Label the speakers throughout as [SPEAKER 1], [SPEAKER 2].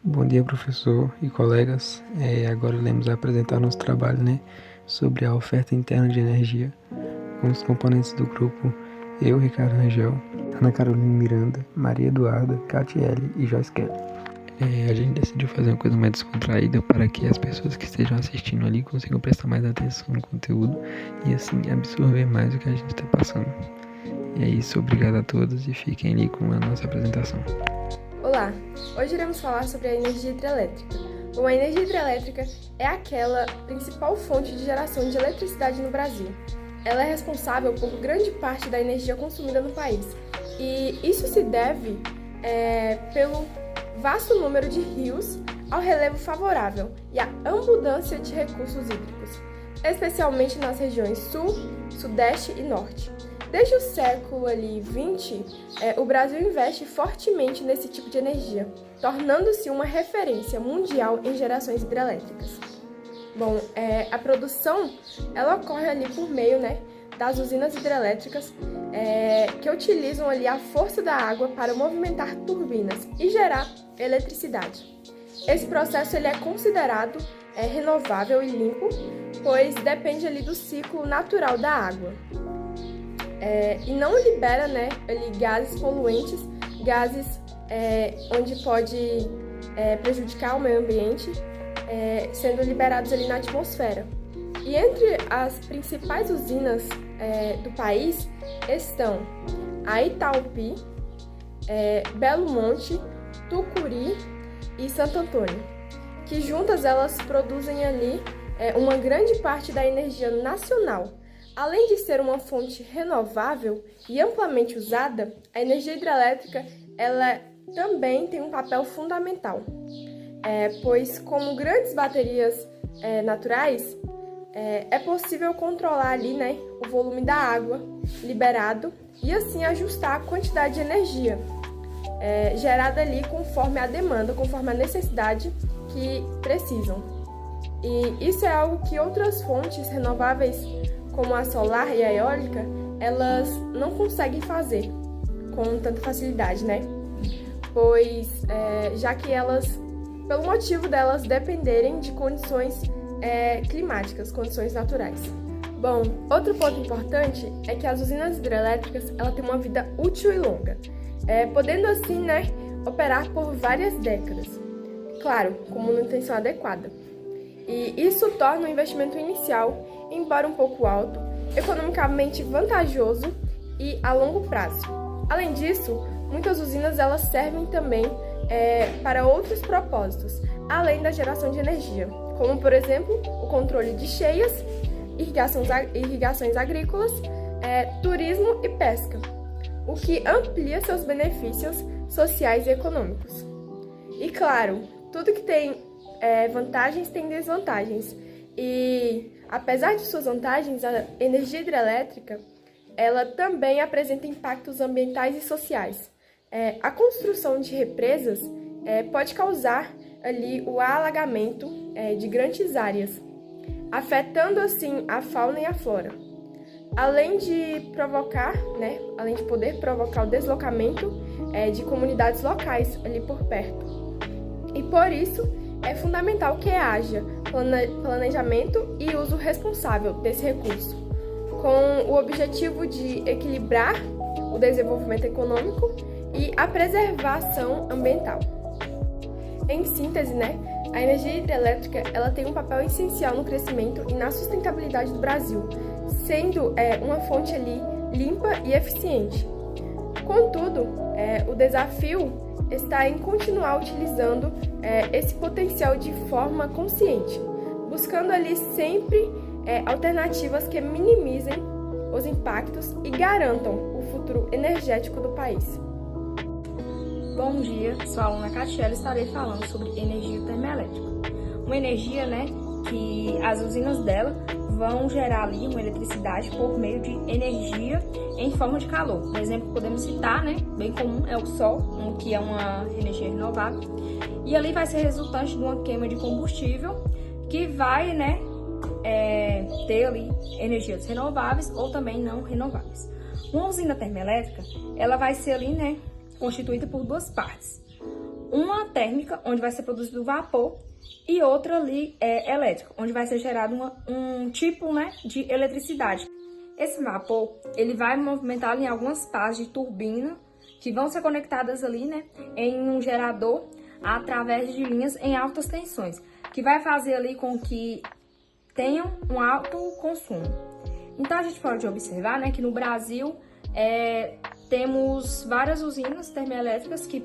[SPEAKER 1] Bom dia, professor e colegas. Agora iremos apresentar nosso trabalho, sobre a oferta interna de energia com os componentes do grupo eu, Ricardo Rangel, Ana Carolina Miranda, Maria Eduarda, Catiele e Joyce Kelly. A gente decidiu fazer uma coisa mais descontraída para que as pessoas que estejam assistindo ali consigam prestar mais atenção no conteúdo e assim absorver mais o que a gente está passando. E é isso, obrigado a todos e fiquem ali com a nossa apresentação.
[SPEAKER 2] Olá, hoje iremos falar sobre a energia hidrelétrica. Bom, a energia hidrelétrica é aquela principal fonte de geração de eletricidade no Brasil. Ela é responsável por grande parte da energia consumida no país e isso se deve pelo vasto número de rios, ao relevo favorável e à abundância de recursos hídricos, especialmente nas regiões Sul, Sudeste e Norte. Desde o século XX, o Brasil investe fortemente nesse tipo de energia, tornando-se uma referência mundial em gerações hidrelétricas. Bom, a produção ela ocorre ali por meio das usinas hidrelétricas que utilizam ali a força da água para movimentar turbinas e gerar eletricidade. Esse processo ele é considerado renovável e limpo, pois depende ali do ciclo natural da água. E não libera ali gases poluentes, gases onde pode prejudicar o meio ambiente, sendo liberados ali na atmosfera. E entre as principais usinas do país estão a Itaupí, Belo Monte, Tucuri e Santo Antônio, que juntas elas produzem ali uma grande parte da energia nacional. Além de ser uma fonte renovável e amplamente usada, a energia hidrelétrica ela também tem um papel fundamental, pois como grandes baterias naturais, é possível controlar ali o volume da água liberado e assim ajustar a quantidade de energia gerada ali conforme a demanda, conforme a necessidade que precisam. E isso é algo que outras fontes renováveis como a solar e a eólica, elas não conseguem fazer com tanta facilidade, Pois, já que elas, pelo motivo delas dependerem de condições climáticas, condições naturais. Bom, outro ponto importante é que as usinas hidrelétricas, ela tem uma vida útil e longa, podendo assim, operar por várias décadas. Claro, com manutenção adequada. E isso torna o investimento inicial, embora um pouco alto, economicamente vantajoso e a longo prazo. Além disso, muitas usinas elas servem também para outros propósitos, além da geração de energia, como por exemplo o controle de cheias, irrigações agrícolas, turismo e pesca, o que amplia seus benefícios sociais e econômicos. E claro, tudo que tem vantagens tem desvantagens. E apesar de suas vantagens, a energia hidrelétrica ela também apresenta impactos ambientais e sociais. A construção de represas pode causar ali o alagamento de grandes áreas, afetando assim a fauna e a flora. Além de poder provocar o deslocamento de comunidades locais ali por perto. E por isso, é fundamental que haja planejamento e uso responsável desse recurso, com o objetivo de equilibrar o desenvolvimento econômico e a preservação ambiental. Em síntese, a energia hidrelétrica ela tem um papel essencial no crescimento e na sustentabilidade do Brasil, sendo uma fonte ali limpa e eficiente. Contudo, o desafio está em continuar utilizando esse potencial de forma consciente, buscando ali sempre alternativas que minimizem os impactos e garantam o futuro energético do país.
[SPEAKER 3] Bom dia, sou a aluna Catiele e estarei falando sobre energia termoelétrica. Uma energia, que as usinas dela vão gerar ali uma eletricidade por meio de energia em forma de calor. Um exemplo que podemos citar, bem comum, é o sol, que é uma energia renovável. E ali vai ser resultante de uma queima de combustível que vai, ter ali energias renováveis ou também não renováveis. Uma usina termoelétrica, ela vai ser ali, constituída por duas partes. uma térmica, onde vai ser produzido vapor, e outra ali elétrica, onde vai ser gerado um tipo, né, de eletricidade. Esse vapor, ele vai movimentar ali em algumas pás de turbina, que vão ser conectadas ali, né, em um gerador através de linhas em altas tensões, que vai fazer ali com que tenham um alto consumo. Então a gente pode observar, né, que no Brasil temos várias usinas termoelétricas que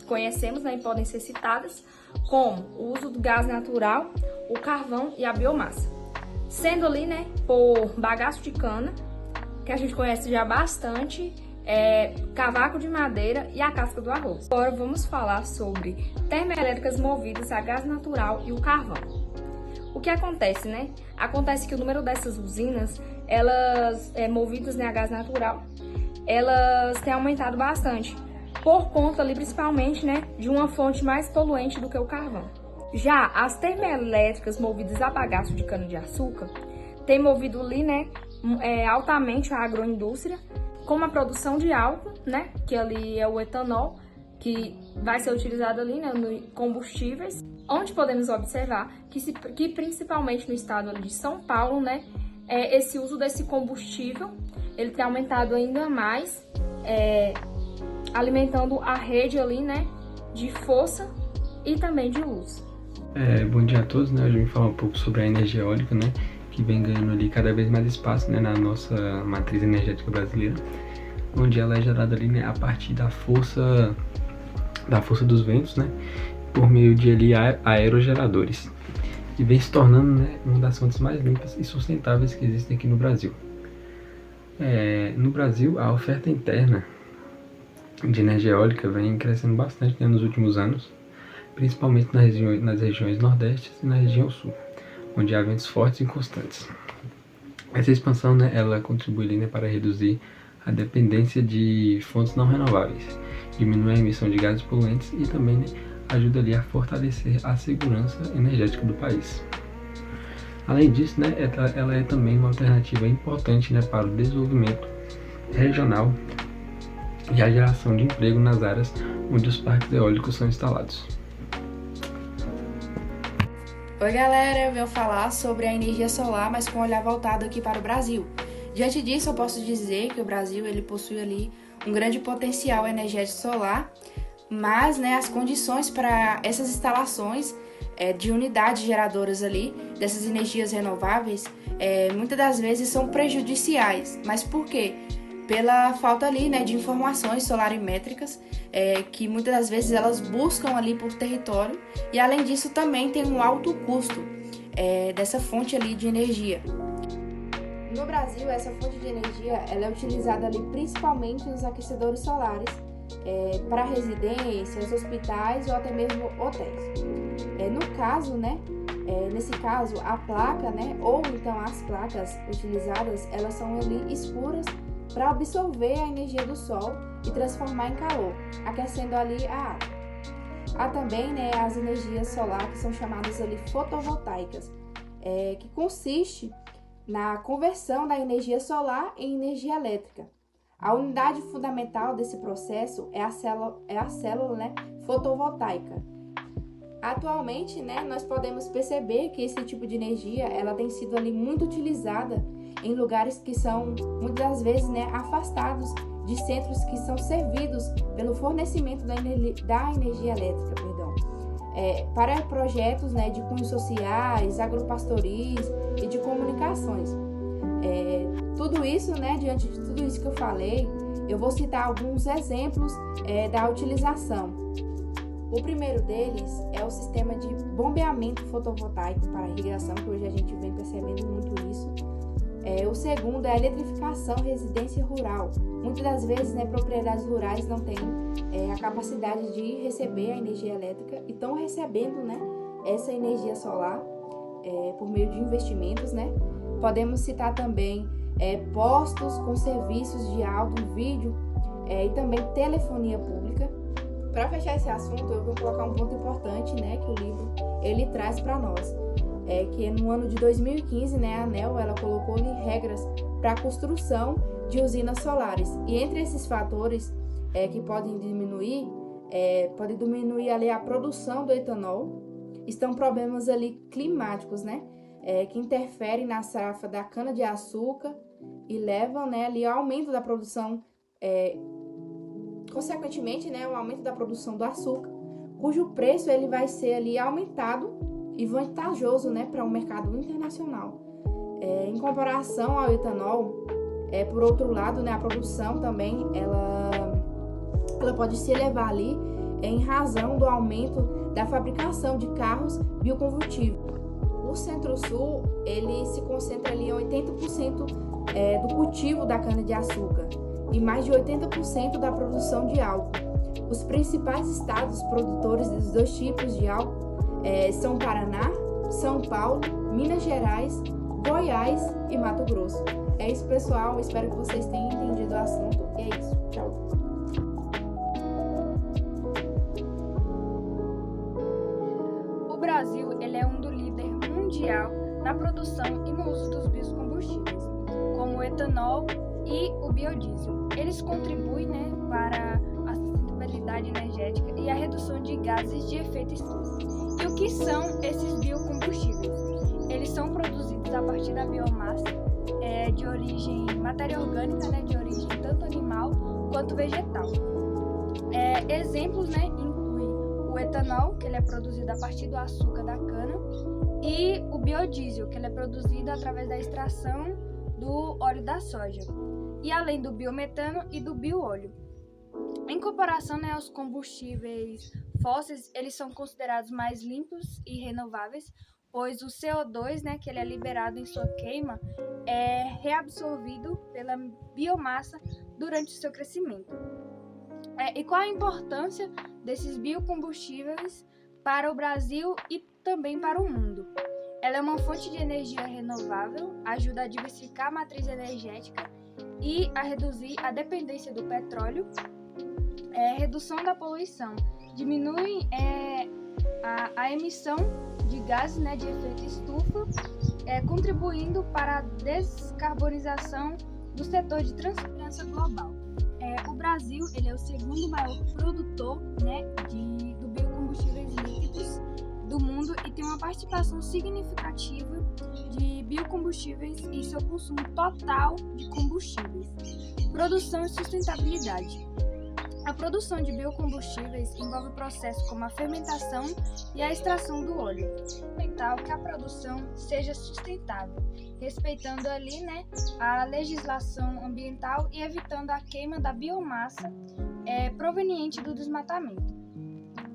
[SPEAKER 3] conhecemos, né, e podem ser citadas, como o uso do gás natural, o carvão e a biomassa. Sendo ali, né, por bagaço de cana, que a gente conhece já bastante, cavaco de madeira e a casca do arroz. Agora vamos falar sobre termoelétricas movidas a gás natural e o carvão. O que acontece, né? Acontece que o número dessas usinas, elas movidas, né, a gás natural, elas têm aumentado bastante, por conta ali principalmente, né, de uma fonte mais poluente do que o carvão. Já as termoelétricas movidas a bagaço de cana-de-açúcar têm movido ali, né, altamente a agroindústria, como a produção de álcool, né, que ali é o etanol, que vai ser utilizado ali, né, nos combustíveis, onde podemos observar que principalmente no estado ali de São Paulo, né, esse uso desse combustível, ele tem aumentado ainda mais, alimentando a rede ali, né, de força e também de luz.
[SPEAKER 1] Bom dia a todos, né? Hoje eu vim falar um pouco sobre a energia eólica, né, que vem ganhando ali cada vez mais espaço, né, na nossa matriz energética brasileira, onde ela é gerada ali, né, a partir da força dos ventos, né, por meio de ali aerogeradores, e vem se tornando, né, uma das fontes mais limpas e sustentáveis que existem aqui no Brasil. No Brasil, a oferta interna de energia eólica vem crescendo bastante, né, nos últimos anos, principalmente nas regiões nordeste e na região sul, onde há ventos fortes e constantes. Essa expansão, né, ela contribui ali, né, para reduzir a dependência de fontes não renováveis, diminui a emissão de gases poluentes e também, né, ajuda ali a fortalecer a segurança energética do país. Além disso, né, ela é também uma alternativa importante, né, para o desenvolvimento regional e a geração de emprego nas áreas onde os parques eólicos são instalados.
[SPEAKER 4] Oi galera, eu venho falar sobre a energia solar, mas com um olhar voltado aqui para o Brasil. Diante disso, eu posso dizer que o Brasil ele possui ali um grande potencial energético solar, mas, né, as condições para essas instalações de unidades geradoras ali, dessas energias renováveis, muitas das vezes são prejudiciais. Mas por quê? Pela falta ali, né, de informações solarimétricas, que muitas das vezes elas buscam ali por território, e além disso também tem um alto custo dessa fonte ali de energia. No Brasil, essa fonte de energia ela é utilizada ali principalmente nos aquecedores solares, para residências, hospitais ou até mesmo hotéis. No caso, né, nesse caso, a placa, né, ou então as placas utilizadas, elas são ali escuras para absorver a energia do sol e transformar em calor, aquecendo ali a água. Há também, né, as energias solares que são chamadas ali fotovoltaicas, que consiste na conversão da energia solar em energia elétrica. A unidade fundamental desse processo é a célula, né, fotovoltaica. Atualmente, né, nós podemos perceber que esse tipo de energia ela tem sido ali muito utilizada em lugares que são muitas das vezes, né, afastados de centros que são servidos pelo fornecimento da energia elétrica, para projetos, né, de cunhos sociais, agropastoris e de comunicações. Tudo isso, né, diante de tudo isso que eu falei, eu vou citar alguns exemplos da utilização. O primeiro deles é o sistema de bombeamento fotovoltaico para irrigação, que hoje a gente vem percebendo muito isso. O segundo é a eletrificação residência rural. Muitas das vezes, né, propriedades rurais não têm a capacidade de receber a energia elétrica e estão recebendo, né, essa energia solar por meio de investimentos, né? Podemos citar também postos com serviços de áudio, vídeo e também telefonia pública. Para fechar esse assunto, eu vou colocar um ponto importante, né, que o livro ele traz para nós, que no ano de 2015, né, a ANEEL ela colocou ali regras para a construção de usinas solares. E entre esses fatores que podem diminuir pode diminuir ali a produção do etanol. Estão problemas ali climáticos, né? Que interferem na safra da cana-de-açúcar e levam, né, ali ao aumento da produção, consequentemente, né, o aumento da produção do açúcar, cujo preço ele vai ser ali aumentado e vantajoso, né, para o mercado internacional. Em comparação ao etanol, por outro lado, né, a produção também ela pode se elevar ali em razão do aumento da fabricação de carros biocombustíveis. O Centro-Sul, ele se concentra ali em 80% do cultivo da cana-de-açúcar e mais de 80% da produção de álcool. Os principais estados produtores dos dois tipos de álcool são Paraná, São Paulo, Minas Gerais, Goiás e Mato Grosso. É isso, pessoal. Espero que vocês tenham entendido o assunto. E é isso. Tchau.
[SPEAKER 3] O Brasil ele é um do líder mundial na produção e no uso dos biocombustíveis, como o etanol e o biodiesel. Eles contribuem, né, para a sustentabilidade energética e a redução de gases de efeito estufa. E o que são esses biocombustíveis? Eles são produzidos a partir da biomassa de origem matéria orgânica, né, de origem tanto animal quanto vegetal. Exemplos, né, incluem o etanol, que ele é produzido a partir do açúcar da cana, e o biodiesel, que ele é produzido através da extração do óleo da soja, e além do biometano e do bioóleo. Em comparação, né, aos combustíveis fósseis, eles são considerados mais limpos e renováveis, pois o CO2, né, que ele é liberado em sua queima, é reabsorvido pela biomassa durante o seu crescimento. E qual a importância desses biocombustíveis para o Brasil e também para o mundo? Ela é uma fonte de energia renovável, ajuda a diversificar a matriz energética e a reduzir a dependência do petróleo, redução da poluição, diminui a emissão de gases, né, de efeito estufa, contribuindo para a descarbonização do setor de transferência global. O Brasil ele é o segundo maior produtor, né, do biocombustíveis líquidos do mundo e tem uma participação significativa de biocombustíveis em seu consumo total de combustíveis. Produção e sustentabilidade. A produção de biocombustíveis envolve processos como a fermentação e a extração do óleo. É fundamental que a produção seja sustentável, respeitando ali, né, a legislação ambiental e evitando a queima da biomassa proveniente do desmatamento.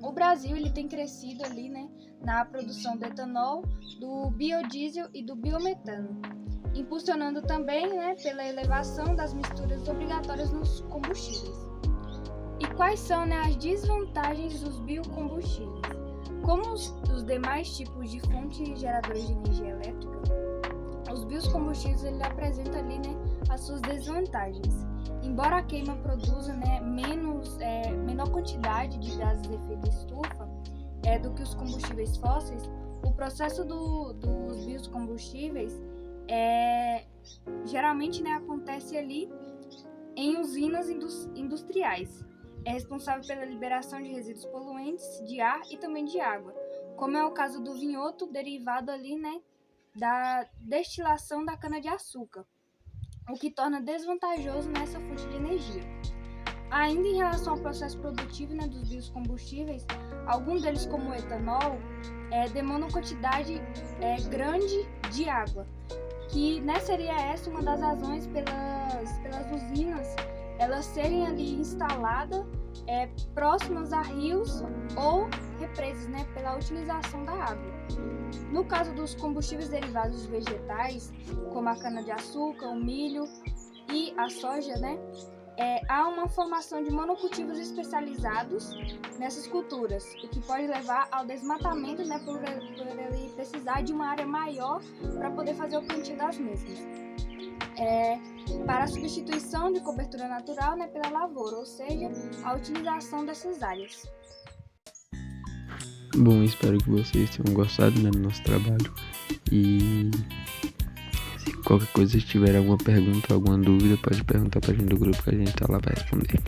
[SPEAKER 3] O Brasil ele tem crescido ali, né, na produção do etanol, do biodiesel e do biometano, impulsionando também, né, pela elevação das misturas obrigatórias nos combustíveis. E quais são, né, as desvantagens dos biocombustíveis? Como os demais tipos de fontes geradoras de energia elétrica, os biocombustíveis ele apresentam ali, né, as suas desvantagens. Embora a queima produza, né, menor quantidade de gases de efeito estufa do que os combustíveis fósseis, o processo dos biocombustíveis geralmente, né, acontece ali em usinas industriais. É responsável pela liberação de resíduos poluentes de ar e também de água, como é o caso do vinhoto derivado ali, né, da destilação da cana-de-açúcar, o que torna desvantajoso nessa fonte de energia. Ainda em relação ao processo produtivo, né, dos biocombustíveis, alguns deles, como o etanol, demandam quantidade grande de água, que, né, seria essa uma das razões pelas usinas elas serem ali instaladas próximas a rios ou represas, né, pela utilização da água. No caso dos combustíveis derivados vegetais, como a cana-de-açúcar, o milho e a soja, né, há uma formação de monocultivos especializados nessas culturas, o que pode levar ao desmatamento, né, por ele precisar de uma área maior para poder fazer o plantio das mesmas. Para a substituição de cobertura natural, né, pela lavoura, ou seja, a utilização dessas áreas.
[SPEAKER 1] Bom, espero que vocês tenham gostado, né, do nosso trabalho. E se qualquer coisa, se tiver alguma pergunta, alguma dúvida, pode perguntar pra gente do grupo que a gente tá lá pra responder.